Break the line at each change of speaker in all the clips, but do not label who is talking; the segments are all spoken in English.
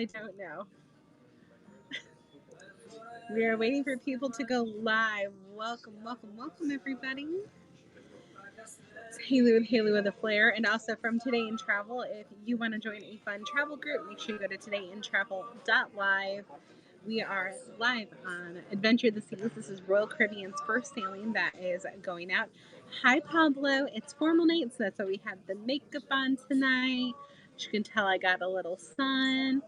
I don't know. We are waiting for people to go live. Welcome, welcome, welcome, everybody. It's Haley with a Flair, and also from Today in Travel. If you want to join a fun travel group, make sure you go to todayintravel.live. We are live on Adventure of the Seas. This is Royal Caribbean's first sailing that is going out. Hi, Pablo. It's formal night, so that's why we have the makeup on tonight. As you can tell, I got a little sun.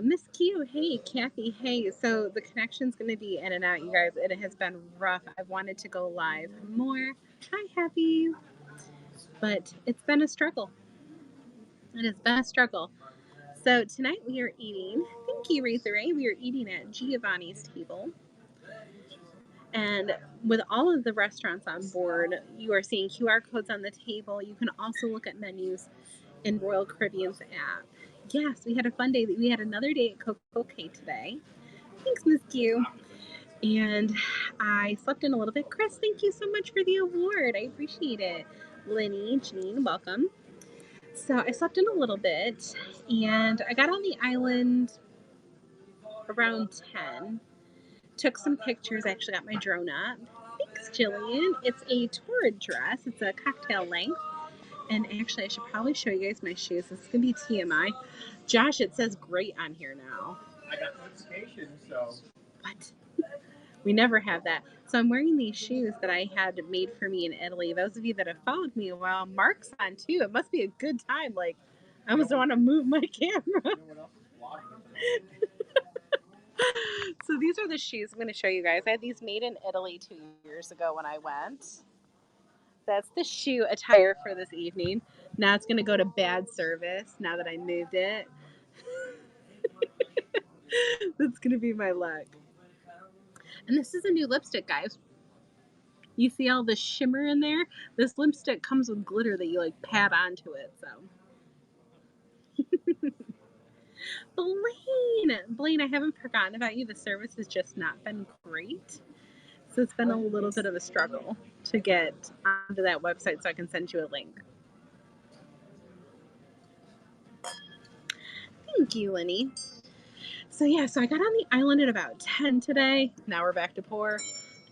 Miss Q, hey, Kathy, hey. So the connection's going to be in and out, you guys. It has been rough. I've wanted to go live more. Hi, Happy. But it's been a struggle. It has been a struggle. So tonight we are eating, thank you, Raytha Ray, we are eating at Giovanni's table. And with all of the restaurants on board, you are seeing QR codes on the table. You can also look at menus in Royal Caribbean's app. Yes, we had a fun day. We had another day at Coco Cay today. Thanks, Miss Q. And I slept in a little bit. Chris, thank you so much for the award. I appreciate it. Lenny, Janine, welcome. So I slept in a little bit, and I got on the island around 10. Took some pictures. I actually got my drone up. Thanks, Jillian. It's a torrid dress. It's a cocktail length. And actually, I should probably show you guys my shoes. This is going to be TMI. Josh, it says great on here now.
I got notification, so.
What? We never have that. So I'm wearing these shoes that I had made for me in Italy. Those of you that have followed me a while, Mark's on too. It must be a good time. Like, I almost don't want to move my camera. So these are the shoes I'm going to show you guys. I had these made in Italy 2 years ago when I went. That's the shoe attire for this evening. Now it's going to go to bad service now that I moved it. That's going to be my look. And this is a new lipstick, guys. You see all the shimmer in there? This lipstick comes with glitter that you like pat onto it, so. Blaine, I haven't forgotten about you. The service has just not been great. So it's been a little bit of a struggle to get onto that website so I can send you a link. Thank you, Lenny. So yeah, so I got on the island at about 10 today. Now we're back to pour.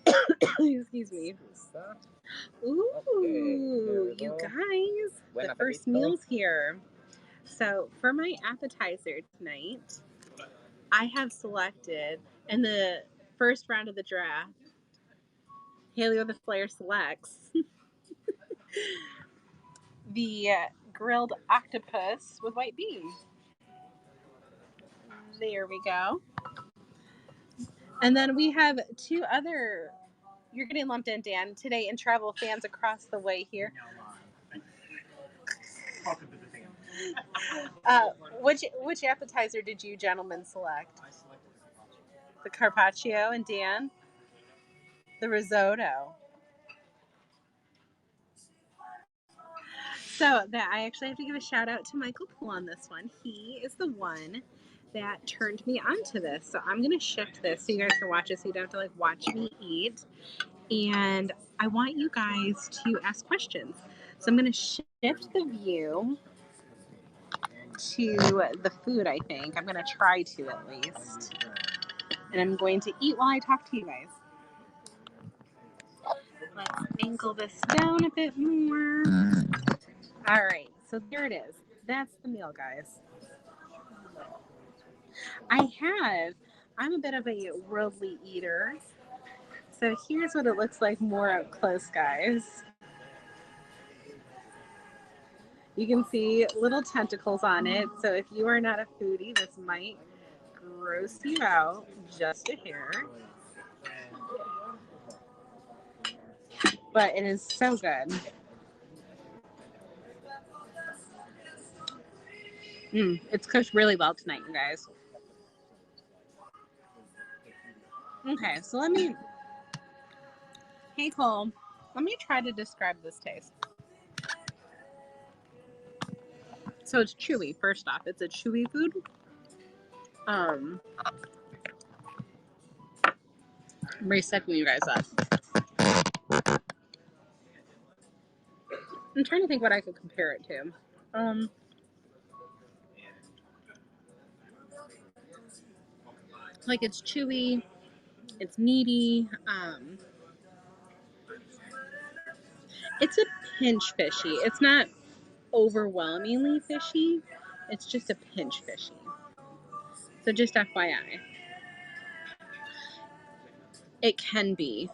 Excuse me. Ooh, you guys, the first meal's here. So for my appetizer tonight, I have selected in the first round of the draft, Haley with the Flair selects the grilled octopus with white beans. There we go. And then we have two other, you're getting lumped in, Dan, Today in Travel fans across the way here. Which appetizer did you gentlemen select?
I selected
The carpaccio, and Dan? The risotto. So that I actually have to give a shout out to Michael Poole on this one. He is the one that turned me onto this. So I'm going to shift this so you guys can watch it so you don't have to like watch me eat. And I want you guys to ask questions. So I'm going to shift the view to the food, I think. I'm going to try to at least. And I'm going to eat while I talk to you guys. Let's angle this down a bit more. All right, so there it is. That's the meal, guys. I'm a bit of a worldly eater. So here's what it looks like more up close, guys. You can see little tentacles on it. So if you are not a foodie, this might gross you out just a hair. But it is so good. It's cooked really well tonight, you guys. Okay, so hey Cole, let me try to describe this taste. So it's chewy, first off. It's a chewy food. I'm resetting you guys up. I'm trying to think what I could compare it to. Like it's chewy, it's meaty. It's a pinch fishy. It's not overwhelmingly fishy. It's just a pinch fishy. So just FYI. It can be,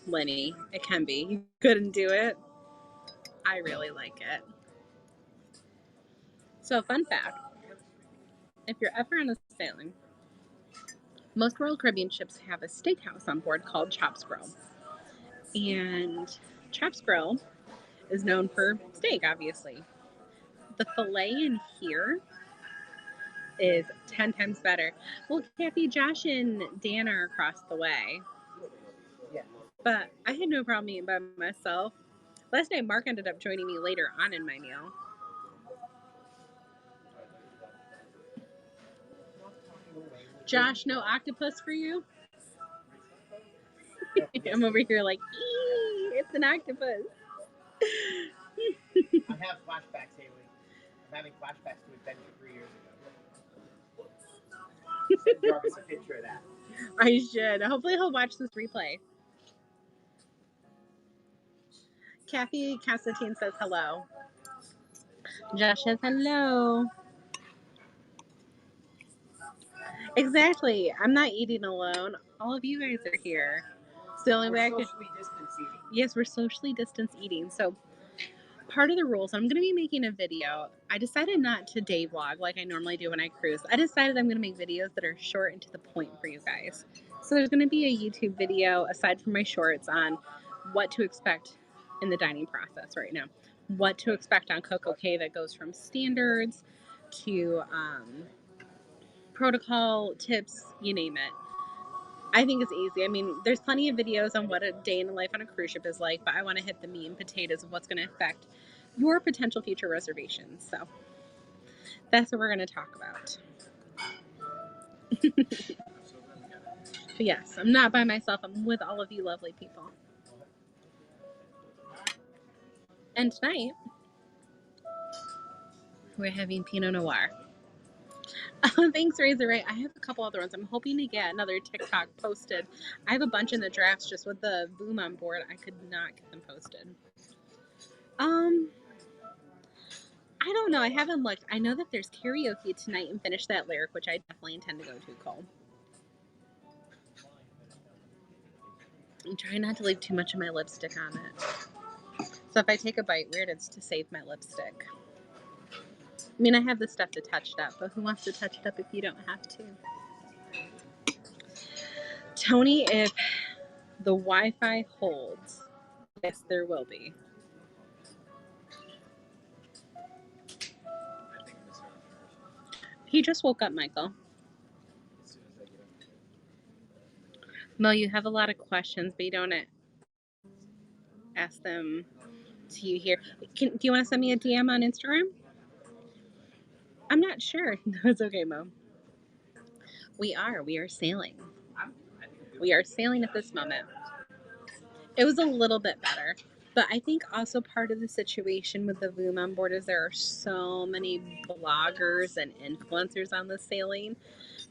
Lenny. It can be. You couldn't do it. I really like it. So fun fact, if you're ever on a sailing, most Royal Caribbean ships have a steakhouse on board called Chops Grill. And Chops Grill is known for steak, obviously. The filet in here is 10 times better. Well, Kathy, Josh, and Dan are across the way.
Yeah.
But I had no problem eating by myself. Last night, Mark ended up joining me later on in my meal. Josh, no octopus for you? I'm over here like, it's an octopus.
I have flashbacks, Haley. I'm having flashbacks to Adventure 3 years ago. Send Jarvis a picture of that.
I should. Hopefully he'll watch this replay. Kathy Casatine says hello. Josh says hello. Exactly. I'm not eating alone. All of you guys are here. It's the only way I could.
Socially distance eating.
Yes, we're socially distanced eating. So part of the rules, I'm going to be making a video. I decided not to day vlog like I normally do when I cruise. I decided I'm going to make videos that are short and to the point for you guys. So there's going to be a YouTube video aside from my shorts on what to expect in the dining process right now. What to expect on Coco Cay that goes from standards to protocol tips, you name it. I think it's easy. I mean, there's plenty of videos on what a day in the life on a cruise ship is like, but I want to hit the meat and potatoes of what's going to affect your potential future reservations. So that's what we're going to talk about. But yes, I'm not by myself. I'm with all of you lovely people. And tonight, we're having Pinot Noir. Thanks, Razor Ray. I have a couple other ones. I'm hoping to get another TikTok posted. I have a bunch in the drafts just with the boom on board. I could not get them posted. I don't know. I haven't looked. I know that there's karaoke tonight and Finish That Lyric, which I definitely intend to go to, Cole. I'm trying not to leave too much of my lipstick on it. So if I take a bite, weird, it's to save my lipstick. I mean, I have the stuff to touch it up, but who wants to touch it up if you don't have to? Tony, if the Wi-Fi holds, yes, there will be. He just woke up, Michael. Mo, you have a lot of questions, but you don't ask them to you here. Do you want to send me a DM on Instagram? I'm not sure. No, it's okay, Mo. We are sailing. We are sailing at this moment. It was a little bit better. But I think also part of the situation with the Voom on board is there are so many bloggers and influencers on the sailing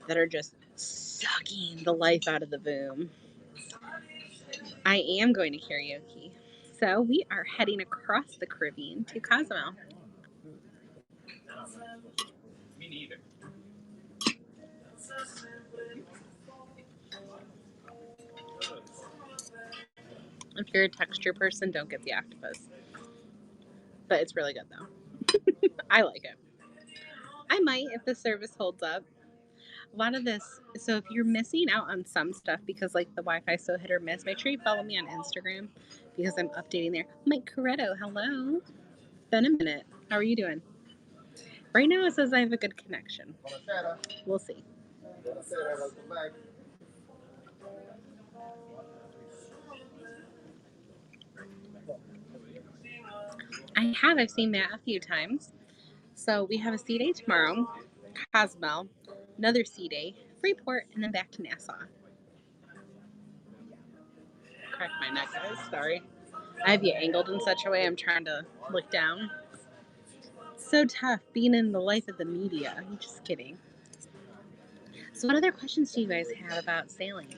that are just sucking the life out of the Voom. I am going to karaoke. So we are heading across the Caribbean to Cozumel.
Me neither.
If you're a texture person, don't get the octopus. But it's really good though. I like it. I might if the service holds up. A lot of this, so if you're missing out on some stuff because like the Wi-Fi is so hit or miss, make sure you follow me on Instagram because I'm updating there. Mike Coretto, hello. Been a minute. How are you doing? Right now it says I have a good connection. We'll see. I've seen Matt a few times. So we have a sea day tomorrow, Cozumel, another sea day, Freeport, and then back to Nassau. Crack my neck, guys. Sorry. I have you angled in such a way I'm trying to look down. It's so tough being in the life of the media. I'm just kidding. So what other questions do you guys have about sailing?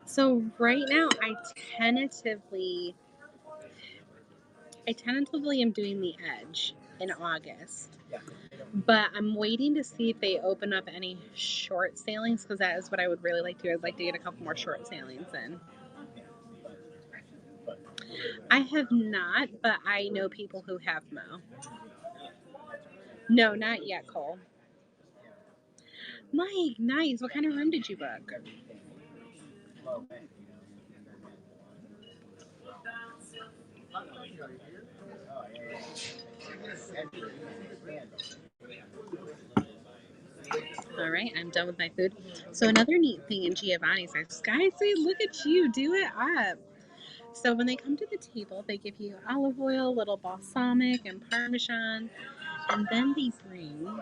So right now I tentatively am doing the Edge in August. But I'm waiting to see if they open up any short sailings, because that is what I would really like to do. I'd like to get a couple more short sailings in. I have not, but I know people who have, Mo. No, not yet, Cole. Mike, nice. What kind of room did you book? All right, I'm done with my food. So another neat thing in Giovanni's house, guys, see, look at you, do it up. So when they come to the table, they give you olive oil, little balsamic, and Parmesan, and then they bring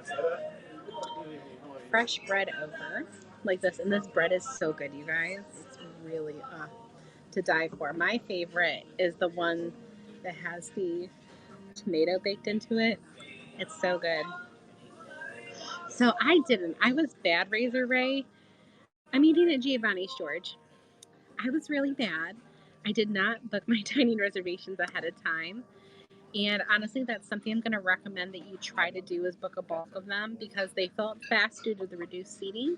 fresh bread over like this. And this bread is so good, you guys. It's really to die for. My favorite is the one that has the tomato baked into it. It's so good. So I was bad, Razor Ray. I'm eating at Giovanni's, George. I was really bad. I did not book my dining reservations ahead of time. And honestly, that's something I'm going to recommend that you try to do, is book a bulk of them, because they fill up fast due to the reduced seating.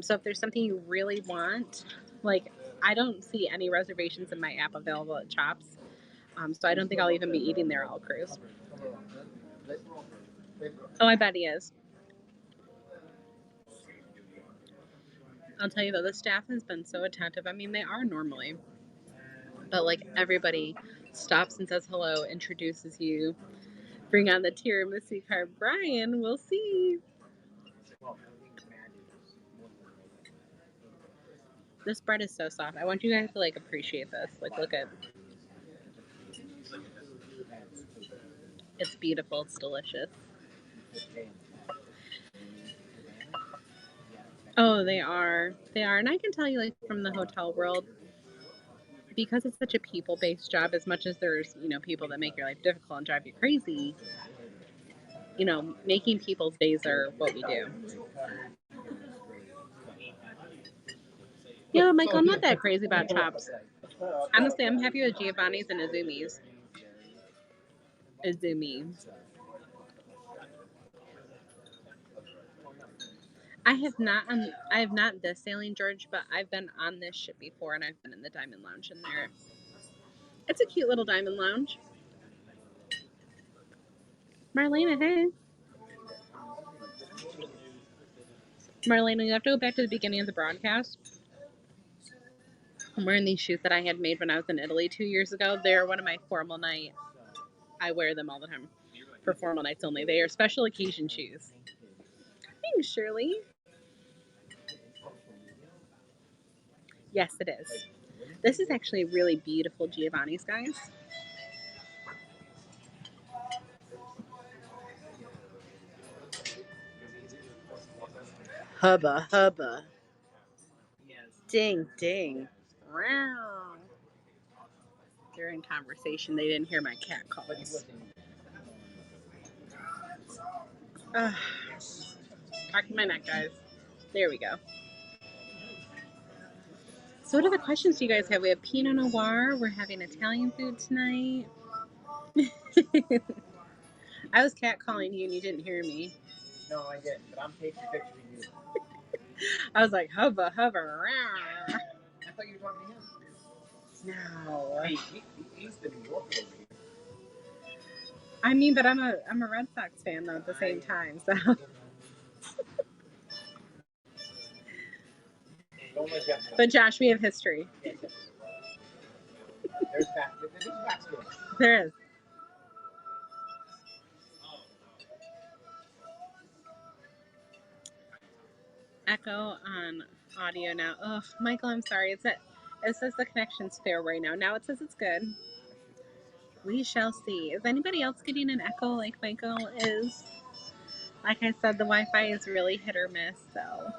So if there's something you really want, like, I don't see any reservations in my app available at Chops. So I don't think I'll even be eating there all cruise. Oh, I bet he is. I'll tell you though, the staff has been so attentive. I mean, they are normally, but like everybody stops and says hello, introduces you, bring on the tiramisu card. Brian, we'll see. This bread is so soft. I want you guys to like appreciate this. Like, look at. It's beautiful. It's delicious. Oh, they are. They are. And I can tell you, like, from the hotel world, because it's such a people-based job, as much as there's, people that make your life difficult and drive you crazy, making people's days are what we do. Yeah, Michael, I'm not that crazy about Chops. Honestly, I'm happy with Giovanni's and Izumi's. Izumi. I have not this sailing, George, but I've been on this ship before, and I've been in the Diamond Lounge in there. It's a cute little Diamond Lounge. Marlena, hey. Marlena, you have to go back to the beginning of the broadcast. I'm wearing these shoes that I had made when I was in Italy 2 years ago. They're one of my formal night. I wear them all the time for formal nights only. They are special occasion shoes. Thanks, Shirley. Yes, it is. This is actually really beautiful Giovanni's, guys. Hubba, hubba. Ding, ding. Wow. They're in conversation. They didn't hear my cat calls. Talking my neck, guys. There we go. So what other questions do you guys have? We have Pinot Noir. We're having Italian food tonight. I was catcalling you and you didn't hear me.
No, I didn't, but I'm taking pictures of you.
I was like, hubba, hubba, rah.
I thought you were talking to him.
No.
Hey, he's the New Yorker over here.
I mean, but I'm a Red Sox fan though at the same time, so. But Josh, we have history.
There's backstory.
There is. Echo on audio now. Oh, Michael, I'm sorry. It says the connection's fair right now. Now it says it's good. We shall see. Is anybody else getting an echo like Michael is? Like I said, the Wi-Fi is really hit or miss, so.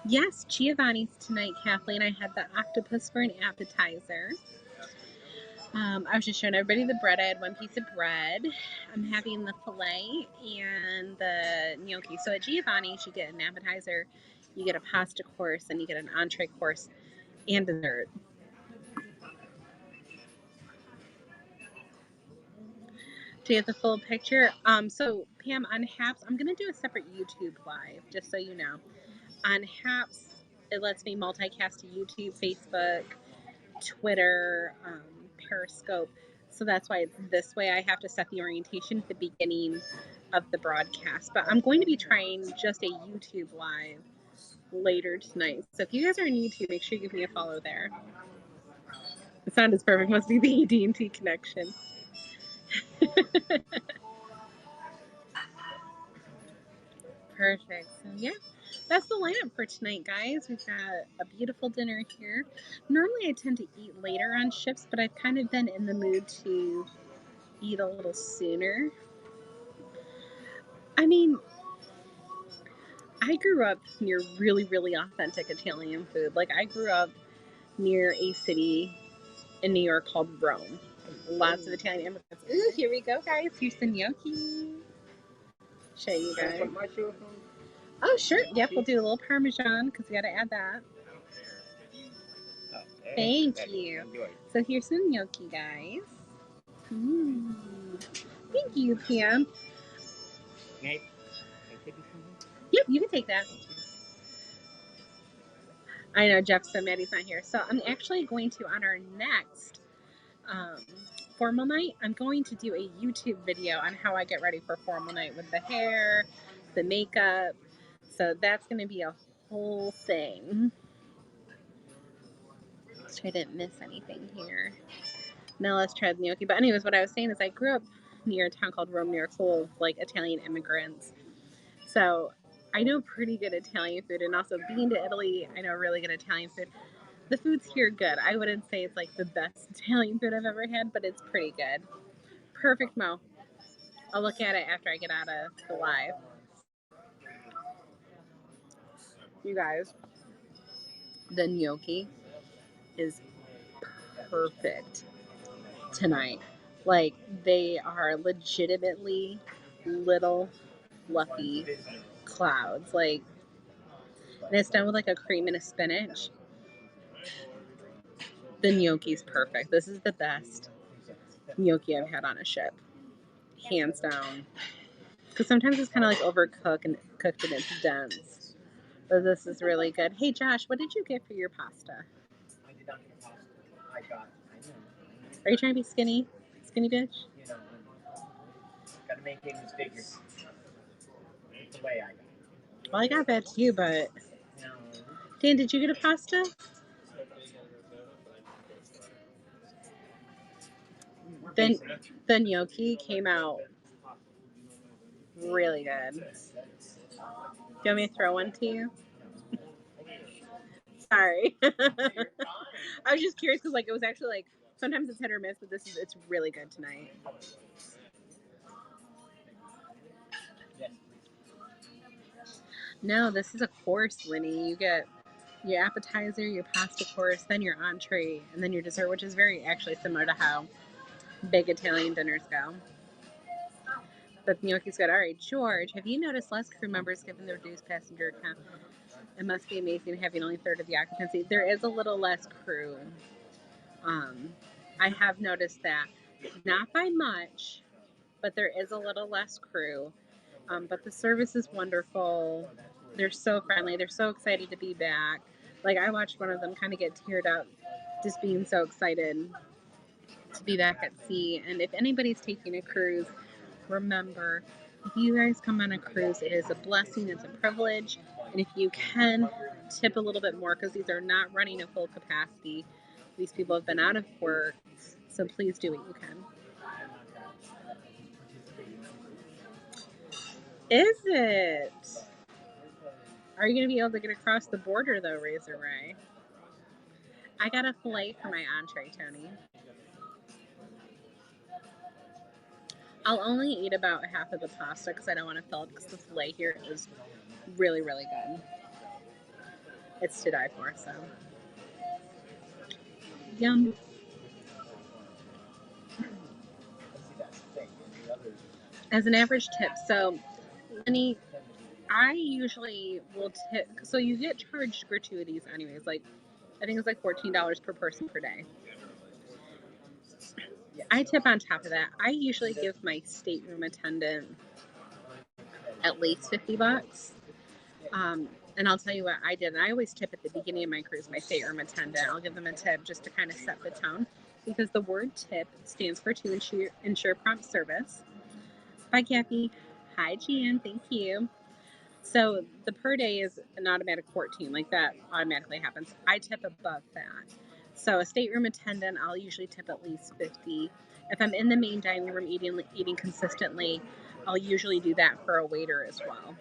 Yes, Giovanni's tonight, Kathleen. I had the octopus for an appetizer. I was just showing everybody the bread. I had one piece of bread. I'm having the filet and the gnocchi. So at Giovanni's, you get an appetizer, you get a pasta course, and you get an entree course and dessert. To get the full picture, so Pam, on Haps, I'm gonna do a separate YouTube live, just so you know. On Haps, it lets me multicast to YouTube, Facebook, Twitter, Periscope. So that's why it's this way. I have to set the orientation at the beginning of the broadcast. But I'm going to be trying just a YouTube live later tonight. So if you guys are on YouTube, make sure you give me a follow there. The sound is perfect. Must be the AT&T connection. Perfect. So yeah, that's the lineup for tonight, guys. We've got a beautiful dinner here. Normally I tend to eat later on shifts, but I've kind of been in the mood to eat a little sooner. I mean, I grew up near really, really authentic Italian food. Like, I grew up near a city in New York called Rome. Lots of Italian immigrants. Ooh, here we go, guys. Here's the gnocchi. Show you guys. Oh, sure. Yep, we'll do a little Parmesan because we got to add that. Thank you. So here's some gnocchi, guys. Ooh. Thank you, Pam. Yep, you can take that. I know Jeff's so mad he's not here. So I'm actually going to, on our next formal night, I'm going to do a YouTube video on how I get ready for formal night with the hair, the makeup. So that's going to be a whole thing. Let's try I didn't miss anything here. Now let's try the gnocchi. But anyways, what I was saying is I grew up near a town called Rome, New York, full of like Italian immigrants. So I know pretty good Italian food, and also being to Italy, I know really good Italian food. The food's here good. I wouldn't say it's like the best Italian food I've ever had, but it's pretty good. Perfect mo. I'll look at it after I get out of the live. You guys, the gnocchi is perfect tonight. Like, they are legitimately little fluffy clouds. Like, and it's done with like a cream and a spinach. The gnocchi's perfect. This is the best gnocchi I've had on a ship, hands down. Because sometimes it's kind of like overcooked and cooked and it's dense. But this is really good. Hey Josh, what did you get for your pasta?
I did not get pasta. I got.
Are you trying to be skinny? Skinny bitch?
You know, gotta maintain this figure. That's the way I got.
Well, I got that too, but.
No.
Dan, did you get a pasta? Then the gnocchi came out really good. Do you want me to throw one to you? Sorry. I was just curious because like it was actually like sometimes it's hit or miss, but it's really good tonight. No, this is a course, Winnie. You get your appetizer, your pasta course, then your entree, and then your dessert, which is very actually similar to how big Italian dinners go. But the gnocchi's good. All right, George, have you noticed less crew members given the reduced passenger count? It must be amazing having only a third of the occupancy. There is a little less crew. I have noticed that. Not by much, but there is a little less crew. But the service is wonderful. They're so friendly. They're so excited to be back. Like, I watched one of them kind of get teared up just being so excited to be back at sea. And if anybody's taking a cruise, remember, if you guys come on a cruise, it is a blessing, it's a privilege. And if you can, tip a little bit more because these are not running at full capacity. These people have been out of work, so please do what you can. Is it? Are you going to be able to get across the border, though, Razor Ray? I got a filet for my entree, Tony. I'll only eat about half of the pasta because I don't want to fill it because the filet here is really, really good. It's to die for, so. Yum. as an average tip. So, Lenny, I usually will tip. So you get charged gratuities anyways. Like, I think it's like $14 per person per day. I tip on top of that. I usually give my stateroom attendant at least $50. And I'll tell you what I did. And I always tip at the beginning of my cruise, my stateroom attendant. I'll give them a tip just to kind of set the tone, because the word tip stands for to ensure prompt service. Bye, Kathy. Hi, Jan. Thank you. So the per day is an automatic 14, like that automatically happens. I tip above that. So a stateroom attendant, I'll usually tip at least 50. If I'm in the main dining room eating consistently, I'll usually do that for a waiter as well.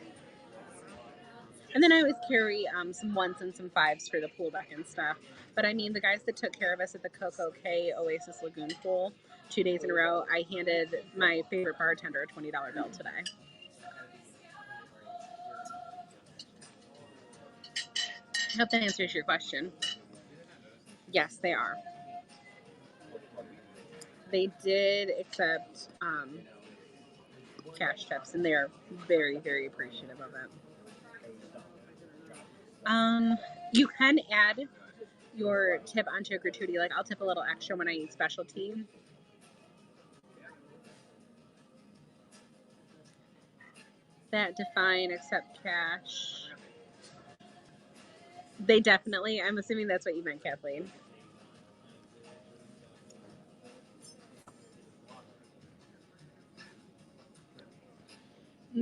And then I always carry some ones and some fives for the pool deck and stuff. But I mean, the guys that took care of us at the Coco Cay Oasis Lagoon pool 2 days in a row, I handed my favorite bartender a $20 bill today. I hope that answers your question. Yes, they are. They did accept cash tips, and they are very, very appreciative of it. You can add your tip onto a gratuity. Like, I'll tip a little extra when I eat specialty. That define accept cash. They definitely. I'm assuming that's what you meant, Kathleen.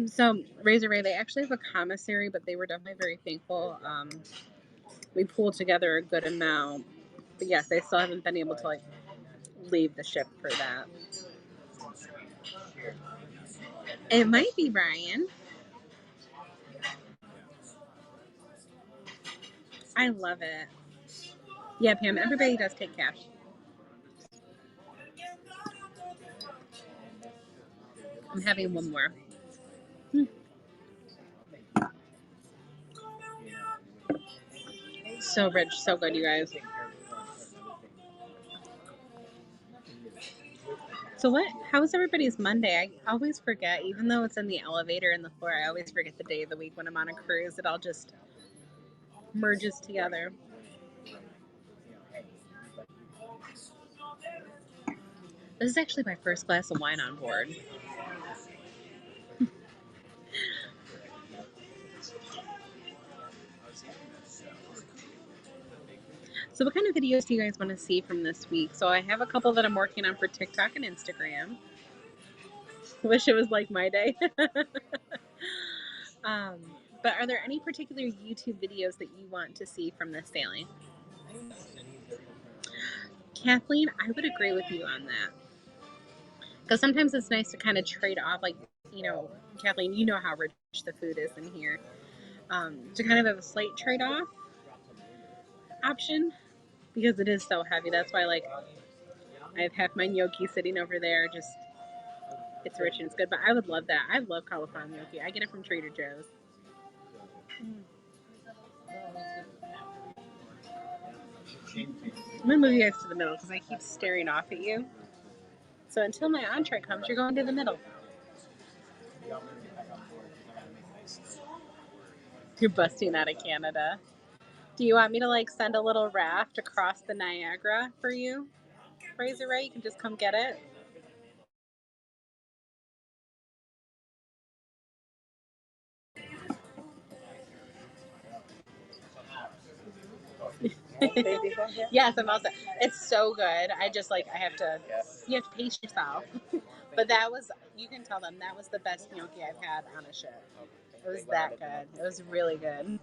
So Razor Ray, they actually have a commissary, but they were definitely very thankful. We pulled together a good amount, but yes, they still haven't been able to like leave the ship for that. It might be Brian. I love it. Yeah, Pam, everybody does take cash. I'm having one more. So rich, so good, you guys. So what? How was everybody's Monday? I always forget, even though it's in the elevator and the floor, I always forget the day of the week when I'm on a cruise. It all just merges together. This is actually my first glass of wine on board. So what kind of videos do you guys want to see from this week? So I have a couple that I'm working on for TikTok and Instagram. Wish it was like my day. But are there any particular YouTube videos that you want to see from this sailing? Kathleen, I would agree with you on that. Because sometimes it's nice to kind of trade off, like, Kathleen, you know how rich the food is in here. To kind of have a slight trade-off option, because it is so heavy. That's why, like, I have half my gnocchi sitting over there. Just, it's rich and it's good. But I would love that. I love cauliflower gnocchi. I get it from Trader Joe's. I'm going to move you guys to the middle because I keep staring off at you. So until my entree comes, you're going to the middle. You're busting out of Canada. Do you want me to like send a little raft across the Niagara for you, Razor Ray? You can just come get it. Yes, I'm also. It's so good. I just like I have to. You have to pace yourself. But that was. You can tell them that was the best gnocchi I've had on a ship. It was that good. It was really good.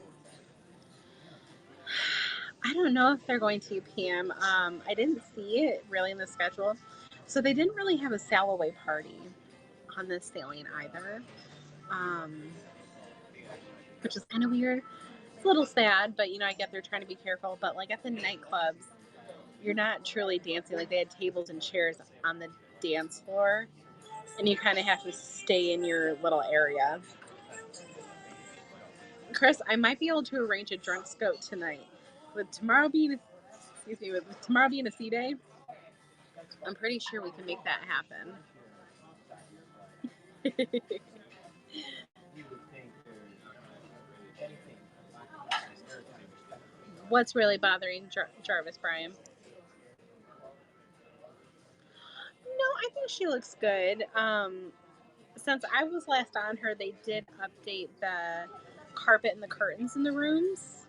I don't know if they're going to, Pam. I didn't see it really in the schedule. So they didn't really have a sail away party on this sailing either, which is kind of weird. It's a little sad, but I get they're trying to be careful. But like at the nightclubs, you're not truly dancing. Like they had tables and chairs on the dance floor, and you kind of have to stay in your little area. Chris, I might be able to arrange a drunk scout tonight. With tomorrow being a sea day, I'm pretty sure we can make that happen.
You would think there's anything lacking in stereotypes.
What's really bothering Jarvis, Brian? No, I think she looks good. Since I was last on her, they did update the carpet and the curtains in the rooms.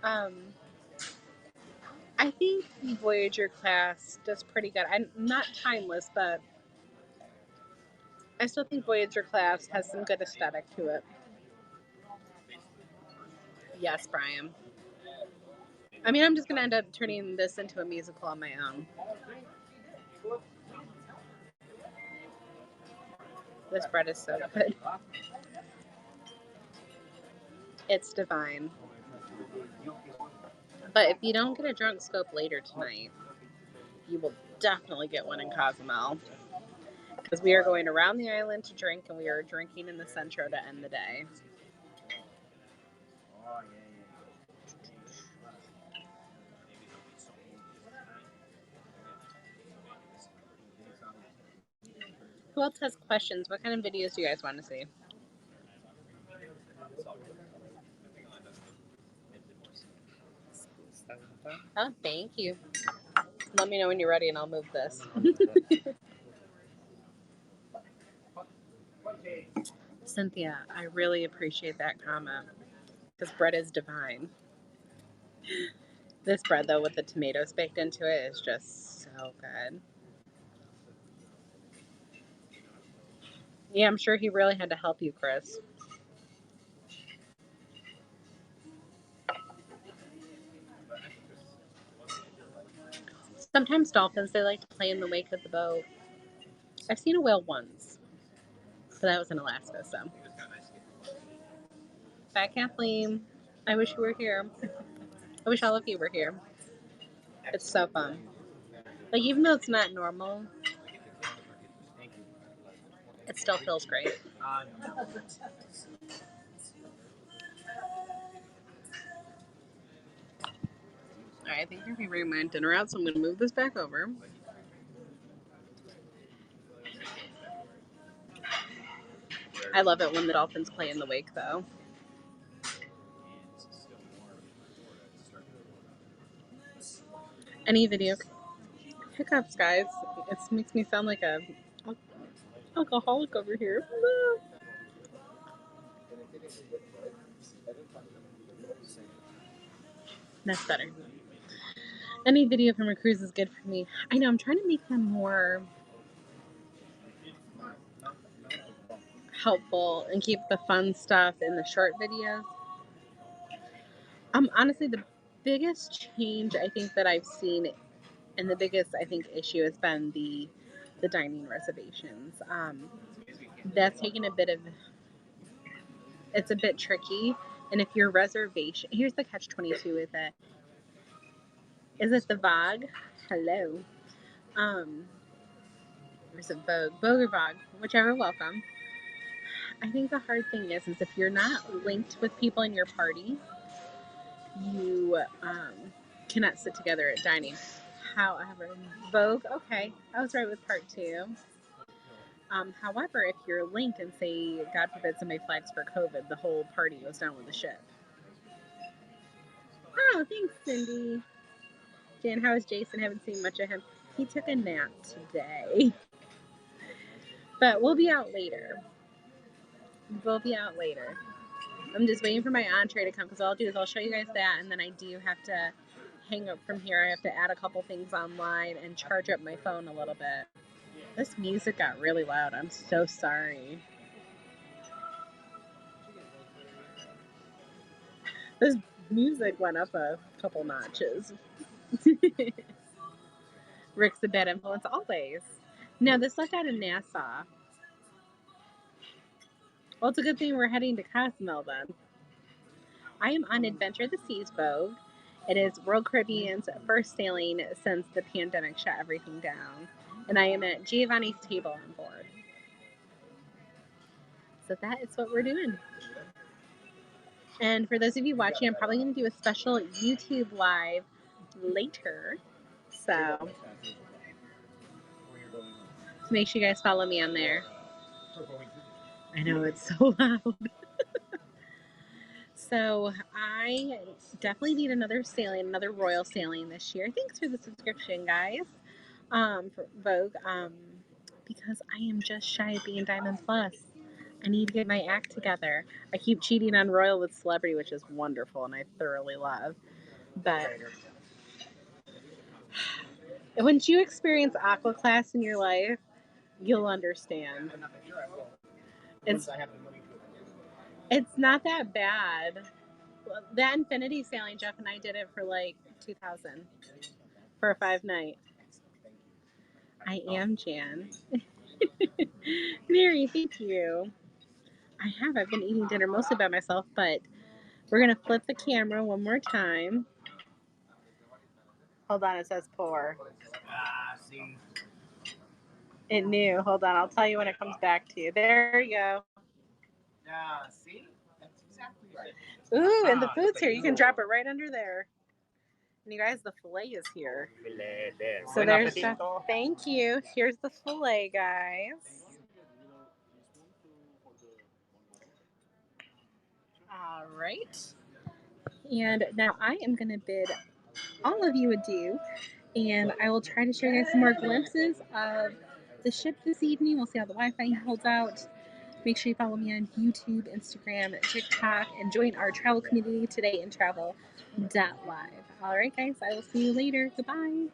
I think the Voyager class does pretty good. I'm not timeless, but I still think Voyager class has some good aesthetic to it. Yes, Brian. I mean, I'm just going to end up turning this into a musical on my own. This bread is so good. It's divine. But if you don't get a drunk scope later tonight, you will definitely get one in Cozumel. Because we are going around the island to drink, and we are drinking in the Centro to end the day. Who else has questions? What kind of videos do you guys want to see? Oh, thank you. Let me know when you're ready and I'll move this. Cynthia, I really appreciate that comment. This bread is divine. This bread, though, with the tomatoes baked into it is just so good. Yeah, I'm sure he really had to help you, Chris. Sometimes dolphins, they like to play in the wake of the boat. I've seen a whale once, but that was in Alaska, so. Bye, Kathleen. I wish you were here. I wish all of you were here. It's so fun. Like, even though it's not normal, it still feels great. Alright, I think you're going to bring my dinner out, so I'm going to move this back over. I love it when the dolphins play in the wake, though. Any video hiccups, guys. It makes me sound like a alcoholic over here. That's better. Any video from a cruise is good for me. I know, I'm trying to make them more helpful and keep the fun stuff in the short videos. Honestly, the biggest change I think that I've seen, and the biggest I think issue has been the dining reservations. That's taken a bit of. It's a bit tricky, and if your reservation, here's the catch-22 with it. Is it the Vogue? Hello. Or is it Vogue? Vogue or Vogue, whichever. Welcome. I think the hard thing is if you're not linked with people in your party, you cannot sit together at dining. However, Vogue, okay, I was right with part 2. However, if you're linked and say, God forbid, somebody flags for COVID, the whole party goes down with the ship. Oh, thanks, Cindy. Jan, how is Jason? Haven't seen much of him. He took a nap today. But we'll be out later. I'm just waiting for my entree to come, because all I'll do is I'll show you guys that, and then I do have to hang up from here. I have to add a couple things online and charge up my phone a little bit. This music got really loud. I'm so sorry. This music went up a couple notches. Rick's a bad influence, always. No, this left out of Nassau. Well, it's a good thing we're heading to Cozumel then. I am on Adventure of the Seas Vogue. It is Royal Caribbean's first sailing since the pandemic shut everything down. And I am at Giovanni's table on board. So that is what we're doing. And for those of you watching, I'm probably going to do a special YouTube live later. So So make sure you guys follow me on there. I know it's so loud. So I definitely need another sailing, another royal sailing this year. Thanks for the subscription, guys. For Vogue, because I am just shy of being Diamond Plus. I need to get my act together. I keep cheating on Royal with Celebrity, which is wonderful and I thoroughly love. But once you experience Aqua Class in your life, you'll understand. It's not that bad. That Infinity sailing, Jeff and I did it for like 2,000 for a 5-night. I am Jan. Mary, thank you. I've been eating dinner mostly by myself, but we're gonna flip the camera one more time. Hold on, it says pour.
See.
It knew. Hold on, I'll tell you when it comes back to you. There you go.
See? That's exactly right.
Ooh, and the food's here. You can drop it right under there. And you guys, the filet is here. So there's the, thank you. Here's the filet, guys. All right. And now I am going to bid all of you adieu. And I will try to show you guys some more glimpses of the ship this evening. We'll see how the Wi-Fi holds out. Make sure you follow me on YouTube, Instagram, TikTok, and join our travel community today in travel.live. All right, guys, I will see you later. Goodbye.